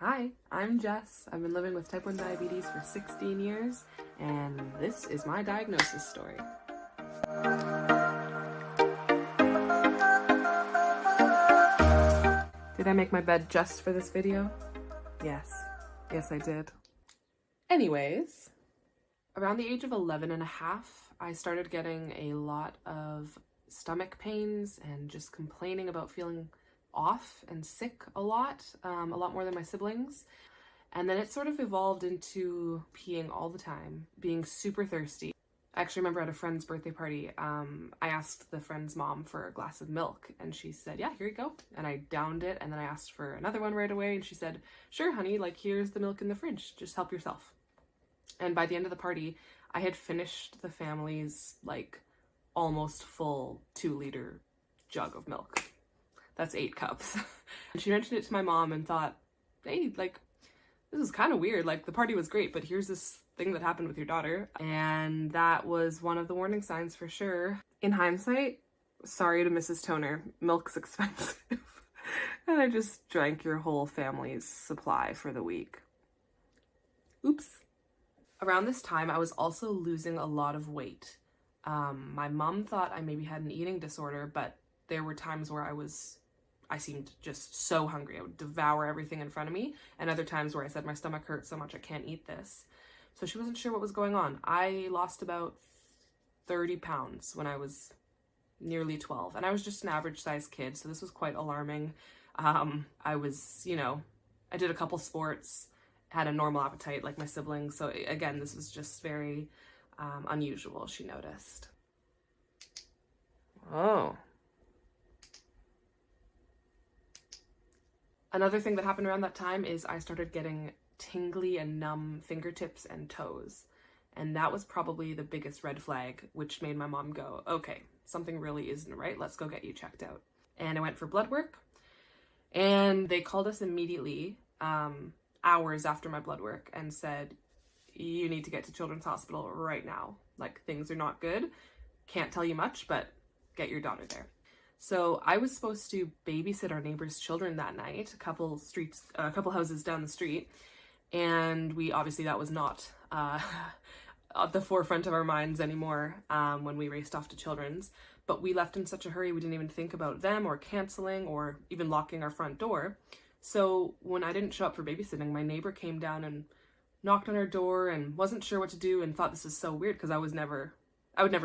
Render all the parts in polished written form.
Hi, I'm Jess. I've been living with type 1 diabetes for 16 years, and this is my diagnosis story. Did I make my bed just for this video? Yes. Yes, I did. Anyways, around the age of 11 and a half, I started getting a lot of stomach pains and just complaining about feeling off and sick a lot more than my siblings. And then it sort of evolved into peeing all the time, being super thirsty. I actually remember at a friend's birthday party, I asked the friend's mom for a glass of milk, and she said, yeah, here you go. And I downed it, and then I asked for another one right away, and she said, sure, honey, like, here's the milk in the fridge, just help yourself. And by the end of the party, I had finished the family's, like, almost full 2-liter jug of milk. That's 8 cups. And she mentioned it to my mom and thought, hey, like, this is kind of weird. Like, the party was great, but here's this thing that happened with your daughter. And that was one of the warning signs for sure. In hindsight, sorry to Mrs. Toner, milk's expensive. And I just drank your whole family's supply for the week. Oops. Around this time, I was also losing a lot of weight. My mom thought I maybe had an eating disorder, but there were times where I seemed just so hungry. I would devour everything in front of me, and other times where I said my stomach hurts so much I can't eat this. So she wasn't sure what was going on. I lost about 30 pounds when I was nearly 12, and I was just an average sized kid, so this was quite alarming. I was, I did a couple sports, had a normal appetite like my siblings, so again, this was just very unusual, she noticed. Oh. Another thing that happened around that time is I started getting tingly and numb fingertips and toes. And that was probably the biggest red flag, which made my mom go, okay, something really isn't right. Let's go get you checked out. And I went for blood work, and they called us immediately, hours after my blood work, and said, you need to get to Children's Hospital right now. Like, things are not good. Can't tell you much, but get your daughter there. So I was supposed to babysit our neighbor's children that night, a couple houses down the street. And that was not at the forefront of our minds anymore when we raced off to Children's. But we left in such a hurry, we didn't even think about them or canceling or even locking our front door. So when I didn't show up for babysitting, my neighbor came down and knocked on our door and wasn't sure what to do and thought this was so weird because I would never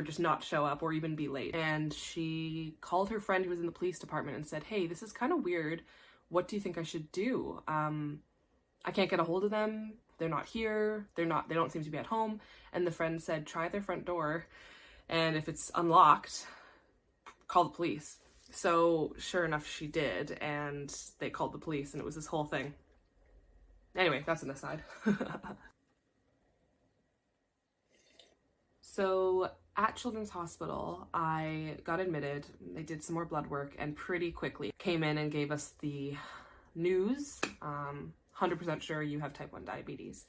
just not show up or even be late. And she called her friend who was in the police department and said, hey, this is kind of weird. What do you think I should do? I can't get a hold of them. They're not here. They don't seem to be at home. And the friend said, try their front door. And if it's unlocked, call the police. So sure enough, she did. And they called the police, and it was this whole thing. Anyway, that's an aside. So at Children's Hospital, I got admitted. They did some more blood work and pretty quickly came in and gave us the news, 100% sure you have type 1 diabetes.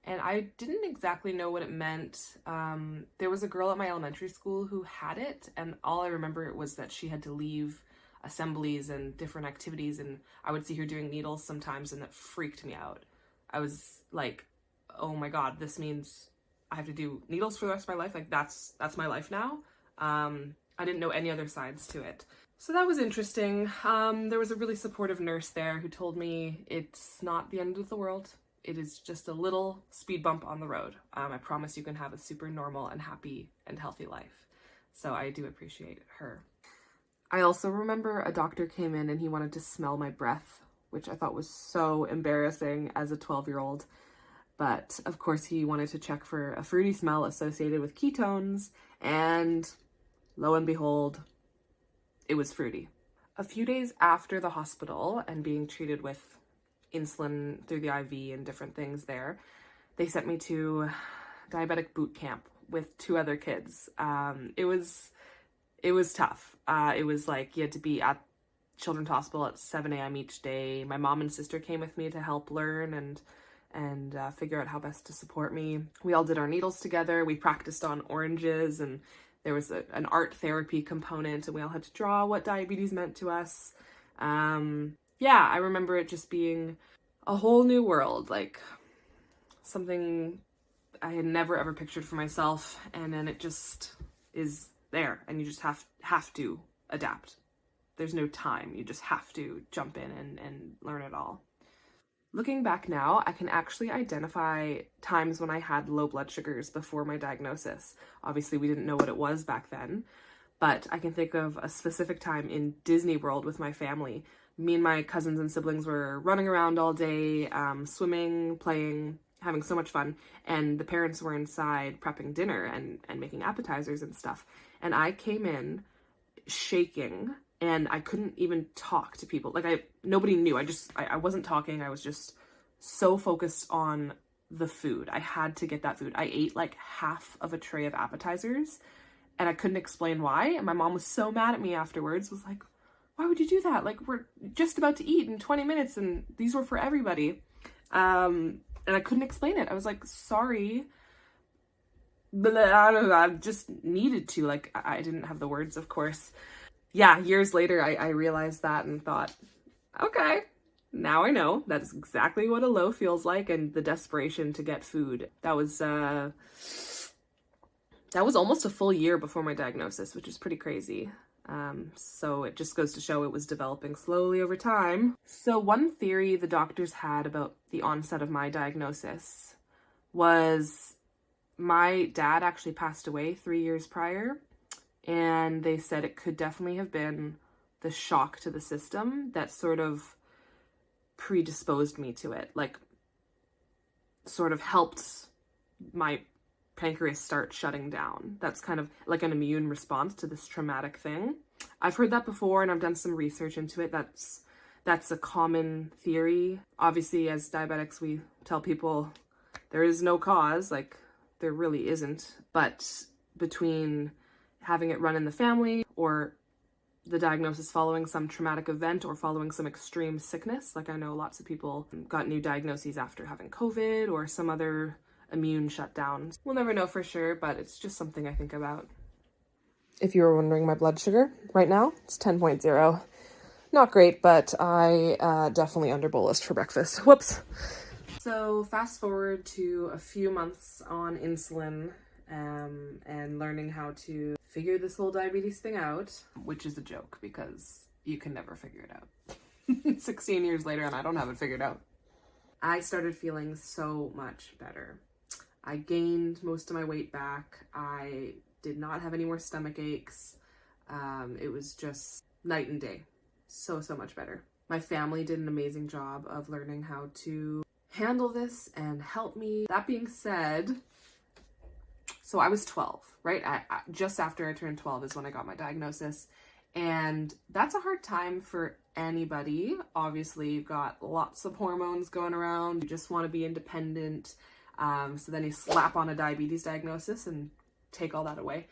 And I didn't exactly know what it meant. There was a girl at my elementary school who had it, and all I remember was that she had to leave assemblies and different activities, and I would see her doing needles sometimes, and that freaked me out. I was like, oh my God, this means I have to do needles for the rest of my life. Like, that's my life now. I didn't know any other sides to it. So that was interesting. There was a really supportive nurse there who told me it's not the end of the world. It is just a little speed bump on the road. I promise you can have a super normal and happy and healthy life. So I do appreciate her. I also remember a doctor came in and he wanted to smell my breath, which I thought was so embarrassing as a 12-year-old. But of course he wanted to check for a fruity smell associated with ketones, and lo and behold, it was fruity. A few days after the hospital and being treated with insulin through the IV and different things there, they sent me to diabetic boot camp with 2 other kids. It was tough. It was like you had to be at Children's Hospital at 7 a.m. each day. My mom and sister came with me to help learn and figure out how best to support me. We all did our needles together. We practiced on oranges, and there was an art therapy component, and we all had to draw what diabetes meant to us. Yeah, I remember it just being a whole new world, like something I had never ever pictured for myself, and then it just is there, and you just have to adapt. There's no time. You just have to jump in and learn it all. Looking back now, I can actually identify times when I had low blood sugars before my diagnosis. Obviously, we didn't know what it was back then, but I can think of a specific time in Disney World with my family. Me and my cousins and siblings were running around all day, swimming, playing, having so much fun, and the parents were inside prepping dinner and making appetizers and stuff. And I came in shaking, and I couldn't even talk to people. Like, nobody knew. I wasn't talking. I was just so focused on the food. I had to get that food. I ate like half of a tray of appetizers, and I couldn't explain why. And my mom was so mad at me afterwards, was like, why would you do that? Like, we're just about to eat in 20 minutes, and these were for everybody. And I couldn't explain it. I was like, sorry. But I just needed to. Like, I didn't have the words, of course. Yeah, years later, I realized that and thought, okay, now I know. That's exactly what a low feels like, and the desperation to get food. That was almost a full year before my diagnosis, which is pretty crazy. So it just goes to show it was developing slowly over time. So one theory the doctors had about the onset of my diagnosis was my dad actually passed away 3 years prior. And they said it could definitely have been the shock to the system that sort of predisposed me to it, like sort of helped my pancreas start shutting down. That's kind of like an immune response to this traumatic thing. I've heard that before, and I've done some research into it. That's a common theory. Obviously, as diabetics, we tell people there is no cause, like there really isn't. But between having it run in the family, or the diagnosis following some traumatic event, or following some extreme sickness. Like, I know lots of people got new diagnoses after having COVID or some other immune shutdown. We'll never know for sure, but it's just something I think about. If you were wondering, my blood sugar right now, it's 10.0. Not great, but I definitely under-bolused for breakfast. Whoops. So fast forward to a few months on insulin, and learning how to figure this whole diabetes thing out, which is a joke because you can never figure it out. 16 years later, and I don't have it figured out. I started feeling so much better. I gained most of my weight back. I did not have any more stomach aches. It was just night and day. So much better. My family did an amazing job of learning how to handle this and help me. That being said, so I was 12, right? I just after I turned 12 is when I got my diagnosis. And that's a hard time for anybody. Obviously, you've got lots of hormones going around. You just want to be independent. So then you slap on a diabetes diagnosis and take all that away.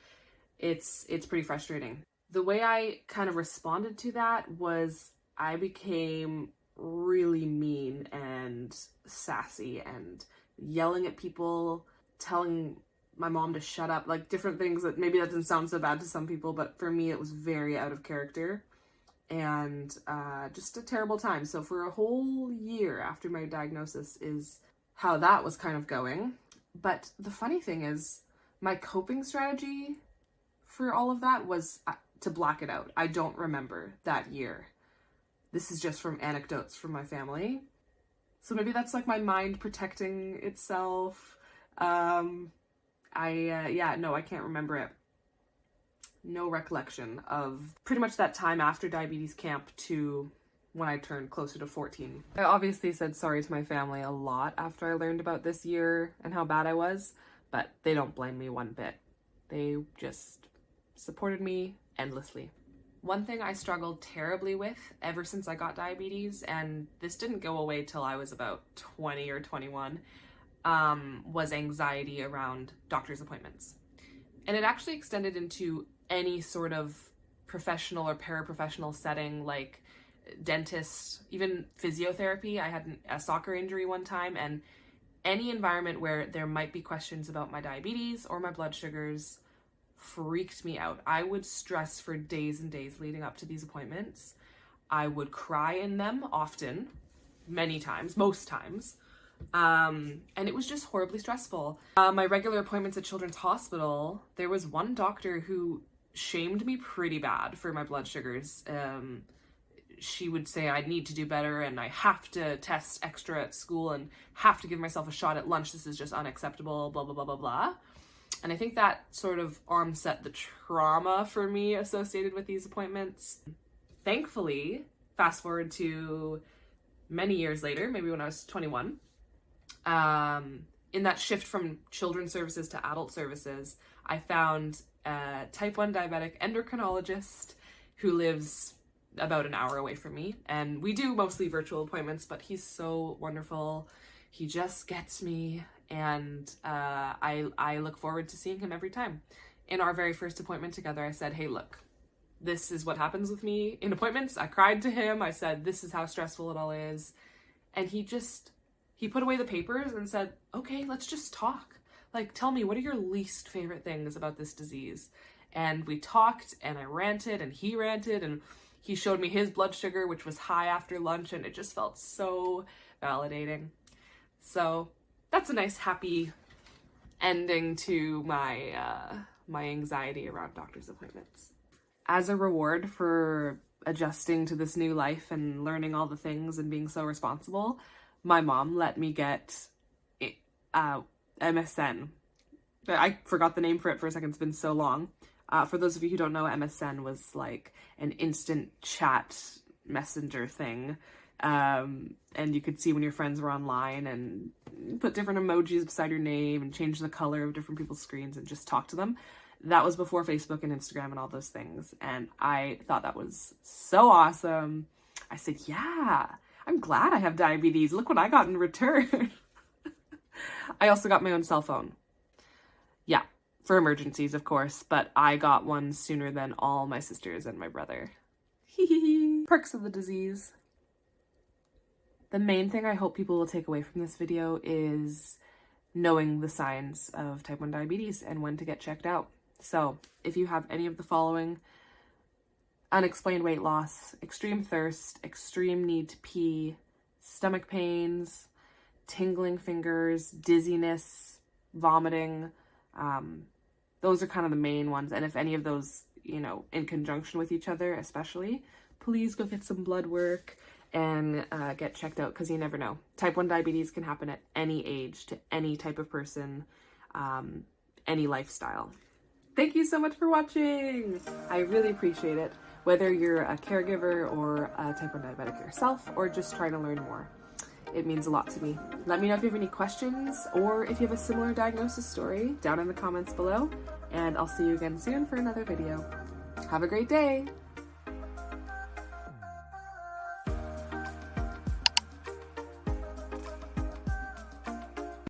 It's pretty frustrating. The way I kind of responded to that was I became really mean and sassy and yelling at people, telling my mom to shut up, like different things that maybe that doesn't sound so bad to some people, but for me it was very out of character and just a terrible time. So for a whole year after my diagnosis is how that was kind of going. But the funny thing is, my coping strategy for all of that was to block it out. I don't remember that year. This is just from anecdotes from my family. So maybe that's like my mind protecting itself. I can't remember it. No recollection of pretty much that time after diabetes camp to when I turned closer to 14. I obviously said sorry to my family a lot after I learned about this year and how bad I was, but they don't blame me one bit. They just supported me endlessly. One thing I struggled terribly with ever since I got diabetes, and this didn't go away till I was about 20 or 21, was anxiety around doctor's appointments. And it actually extended into any sort of professional or paraprofessional setting, like dentist, even physiotherapy. I had a soccer injury one time, and any environment where there might be questions about my diabetes or my blood sugars freaked me out. I would stress for days and days leading up to these appointments. I would cry in them often. many times, most times. And it was just horribly stressful. My regular appointments at Children's Hospital, there was one doctor who shamed me pretty bad for my blood sugars. She would say I need to do better and I have to test extra at school and have to give myself a shot at lunch. This is just unacceptable, blah, blah, blah, blah, blah. And I think that sort of onset the trauma for me associated with these appointments. Thankfully, fast forward to many years later, maybe when I was 21, in that shift from children's services to adult services, I found a type 1 diabetic endocrinologist who lives about an hour away from me. And we do mostly virtual appointments, but he's so wonderful. He just gets me, and I look forward to seeing him every time. In our very first appointment together, I said, hey, look, this is what happens with me in appointments. I cried to him. I said, this is how stressful it all is. And he put away the papers and said, okay, let's just talk. Like, tell me, what are your least favorite things about this disease? And we talked, and I ranted, and he ranted, and he showed me his blood sugar, which was high after lunch, and it just felt so validating. So that's a nice, happy ending to my my anxiety around doctor's appointments. As a reward for adjusting to this new life and learning all the things and being so responsible, my mom let me get MSN. I forgot the name for it for a second. It's been so long. For those of you who don't know, MSN was like an instant chat messenger thing. And you could see when your friends were online and put different emojis beside your name and change the color of different people's screens and just talk to them. That was before Facebook and Instagram and all those things. And I thought that was so awesome. I said, yeah, I'm glad I have diabetes. Look what I got in return. I also got my own cell phone. Yeah, for emergencies, of course, but I got one sooner than all my sisters and my brother. Perks of the disease. The main thing I hope people will take away from this video is knowing the signs of type 1 diabetes and when to get checked out. So if you have any of the following: unexplained weight loss, extreme thirst, extreme need to pee, stomach pains, tingling fingers, dizziness, vomiting, those are kind of the main ones. And if any of those, you know, in conjunction with each other especially, please go get some blood work and get checked out, because you never know. Type 1 diabetes can happen at any age, to any type of person, any lifestyle. Thank you so much for watching. I really appreciate it. Whether you're a caregiver or a type 1 diabetic yourself, or just trying to learn more, it means a lot to me. Let me know if you have any questions or if you have a similar diagnosis story down in the comments below, and I'll see you again soon for another video. Have a great day.